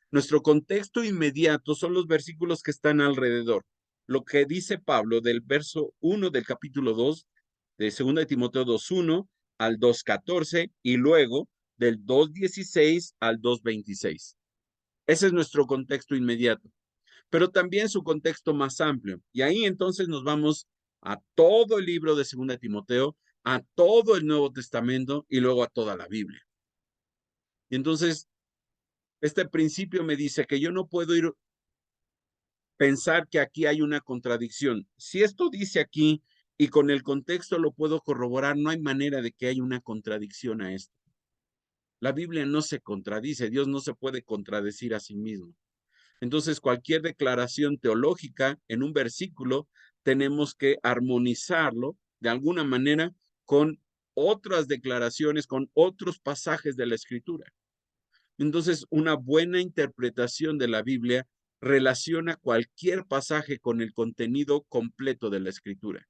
Nuestro contexto inmediato son los versículos que están alrededor. Lo que dice Pablo del verso 1 del capítulo 2 de segunda de Timoteo 2:1 al 2:14 y luego del 2:16 al 2:26. Ese es nuestro contexto inmediato, pero también su contexto más amplio. Y ahí entonces nos vamos a todo el libro de segunda de Timoteo, a todo el Nuevo Testamento y luego a toda la Biblia. Y entonces, este principio me dice que yo no puedo pensar que aquí hay una contradicción. Si esto dice aquí y con el contexto lo puedo corroborar, no hay manera de que haya una contradicción a esto. La Biblia no se contradice, Dios no se puede contradecir a sí mismo. Entonces, cualquier declaración teológica en un versículo, tenemos que armonizarlo de alguna manera con otras declaraciones, con otros pasajes de la Escritura. Entonces, una buena interpretación de la Biblia relaciona cualquier pasaje con el contenido completo de la Escritura.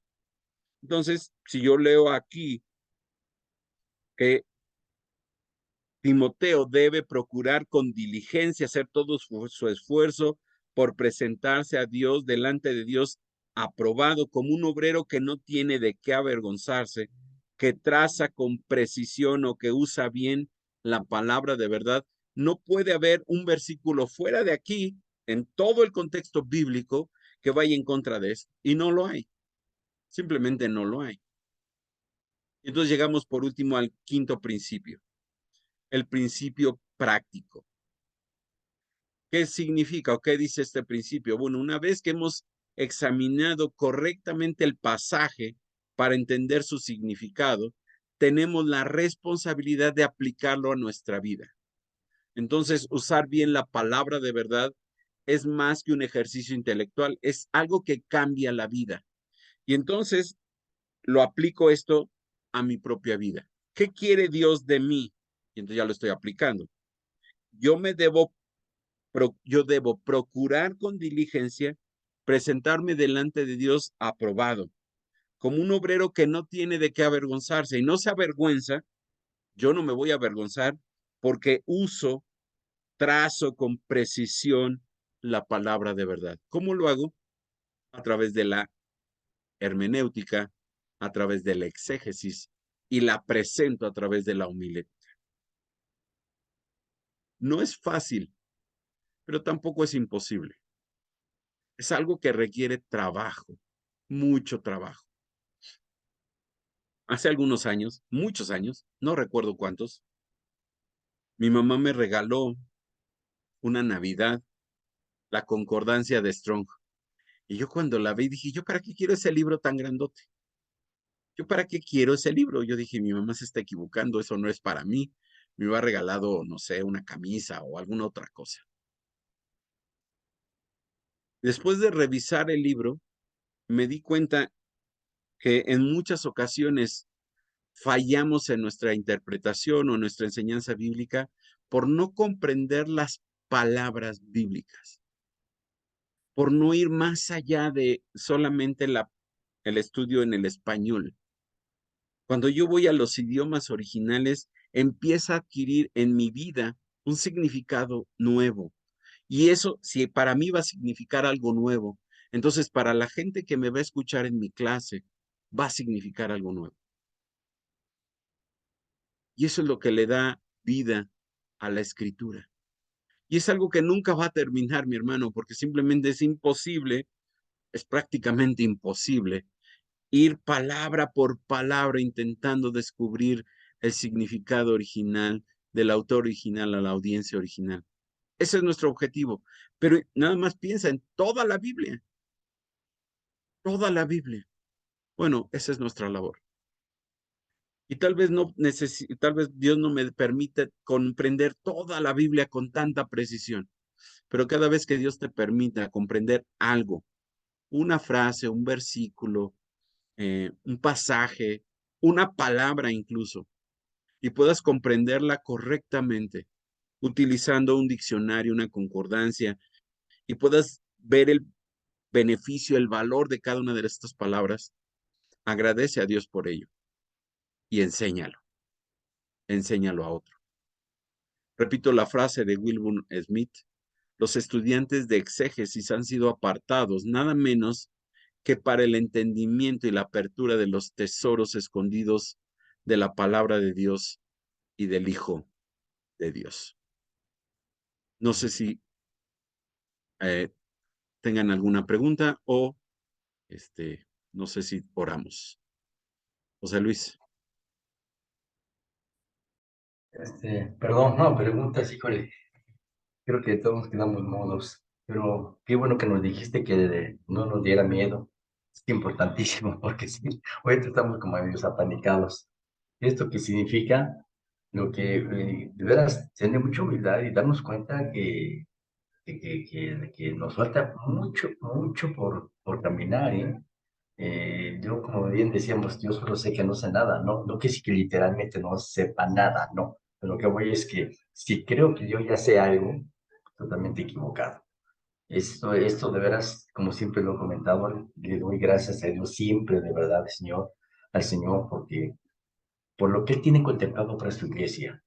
Entonces, si yo leo aquí que Timoteo debe procurar con diligencia hacer todo su esfuerzo por presentarse a Dios, delante de Dios, aprobado como un obrero que no tiene de qué avergonzarse, que traza con precisión o que usa bien la palabra de verdad. No puede haber un versículo fuera de aquí, en todo el contexto bíblico, que vaya en contra de eso. Y no lo hay. Simplemente no lo hay. Entonces llegamos por último al quinto principio, el principio práctico. ¿Qué significa o qué dice este principio? Bueno, una vez que hemos examinado correctamente el pasaje para entender su significado, tenemos la responsabilidad de aplicarlo a nuestra vida. Entonces, usar bien la palabra de verdad es más que un ejercicio intelectual, es algo que cambia la vida. Y entonces lo aplico esto a mi propia vida. ¿Qué quiere Dios de mí? Y entonces ya lo estoy aplicando. Yo debo procurar con diligencia presentarme delante de Dios aprobado, como un obrero que no tiene de qué avergonzarse y no se avergüenza. Yo no me voy a avergonzar porque trazo con precisión la palabra de verdad. ¿Cómo lo hago? A través de la hermenéutica, a través de la exégesis y la presento a través de la homilética. No es fácil, pero tampoco es imposible. Es algo que requiere trabajo, mucho trabajo. Hace algunos años, muchos años, no recuerdo cuántos, mi mamá me regaló una Navidad, la Concordancia de Strong. Y yo cuando la vi dije, ¿yo para qué quiero ese libro tan grandote? ¿Yo para qué quiero ese libro? Yo dije, mi mamá se está equivocando, eso no es para mí. Me hubiera regalado, no sé, una camisa o alguna otra cosa. Después de revisar el libro, me di cuenta que en muchas ocasiones fallamos en nuestra interpretación o nuestra enseñanza bíblica por no comprender las palabras bíblicas, por no ir más allá de solamente el estudio en el español. Cuando yo voy a los idiomas originales, empieza a adquirir en mi vida un significado nuevo. Y eso, si para mí va a significar algo nuevo, entonces para la gente que me va a escuchar en mi clase, va a significar algo nuevo. Y eso es lo que le da vida a la escritura. Y es algo que nunca va a terminar, mi hermano, porque simplemente es imposible, es prácticamente imposible ir palabra por palabra intentando descubrir el significado original del autor original a la audiencia original. Ese es nuestro objetivo. Pero nada más piensa en toda la Biblia. Toda la Biblia. Bueno, esa es nuestra labor. Y tal vez tal vez Dios no me permite comprender toda la Biblia con tanta precisión, pero cada vez que Dios te permita comprender algo, una frase, un versículo, un pasaje, una palabra incluso, y puedas comprenderla correctamente, utilizando un diccionario, una concordancia, y puedas ver el beneficio, el valor de cada una de estas palabras, agradece a Dios por ello y enséñalo a otro. Repito la frase de Wilbur Smith: los estudiantes de exégesis han sido apartados nada menos que para el entendimiento y la apertura de los tesoros escondidos de la palabra de Dios y del Hijo de Dios. No sé si eh, tengan alguna pregunta o no sé si oramos. José Luis. Perdón, no, preguntas, híjole, creo que todos quedamos mudos, pero qué bueno que nos dijiste que no nos diera miedo. Es importantísimo, porque sí, ahorita estamos como medio apanicados. ¿Esto qué significa? Lo que de veras tener mucha humildad y darnos cuenta que nos falta mucho, mucho por caminar, ¿eh? Yo, como bien decíamos, yo solo sé que no sé nada, no, no que sí que literalmente no sepa nada, no. Pero lo que voy es que si creo que yo ya sé algo, totalmente equivocado. Esto de veras, como siempre lo he comentado, le doy gracias a Dios siempre, de verdad, Señor, al Señor, porque por lo que Él tiene contemplado para su iglesia.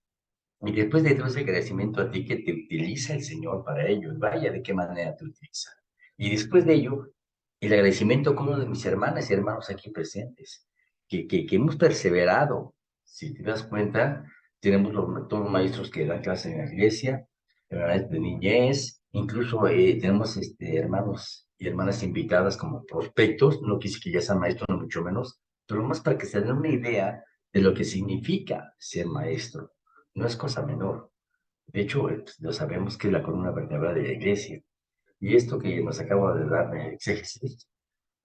Y después de todo ese agradecimiento a ti que te utiliza el Señor para ello, vaya de qué manera te utiliza. Y después de ello, el agradecimiento con uno de mis hermanas y hermanos aquí presentes, que hemos perseverado. Si te das cuenta, tenemos todos los maestros que dan clase en la iglesia, hermanas de niñez, incluso tenemos hermanos y hermanas invitadas como prospectos, no quise que ya sean maestros, no mucho menos, pero más para que se den una idea de lo que significa ser maestro. No es cosa menor. De hecho, lo sabemos que es la columna vertebral de la iglesia. Y esto que nos acaba de dar exégesis,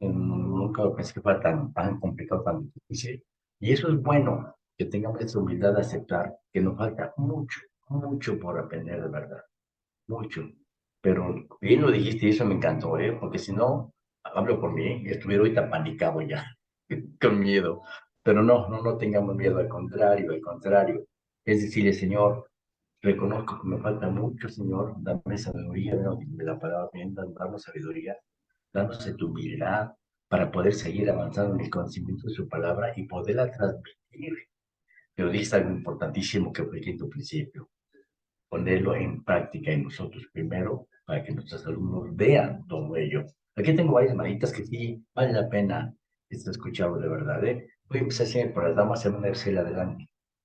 nunca pensé que fuera tan complicado, tan difícil. Y eso es bueno, que tengamos esa humildad de aceptar que nos falta mucho, mucho por aprender de verdad. Mucho. Pero bien lo dijiste y eso me encantó, ¿eh? Porque si no, hablo por mí, estuviera ahorita panicado ya, con miedo. Pero no tengamos miedo, al contrario, al contrario. Es decirle, Señor, reconozco que me falta mucho, Señor, dame sabiduría, de la palabra bien, danos sabiduría, danos tu humildad para poder seguir avanzando en el conocimiento de su palabra y poderla transmitir. Pero dijiste algo importantísimo que fue en tu principio, ponerlo en práctica en nosotros primero para que nuestros alumnos vean todo ello. Aquí tengo varias manitas que sí vale la pena escucharlo de verdad, ¿eh? Voy a empezar siempre por las damas, se van a ir adelante.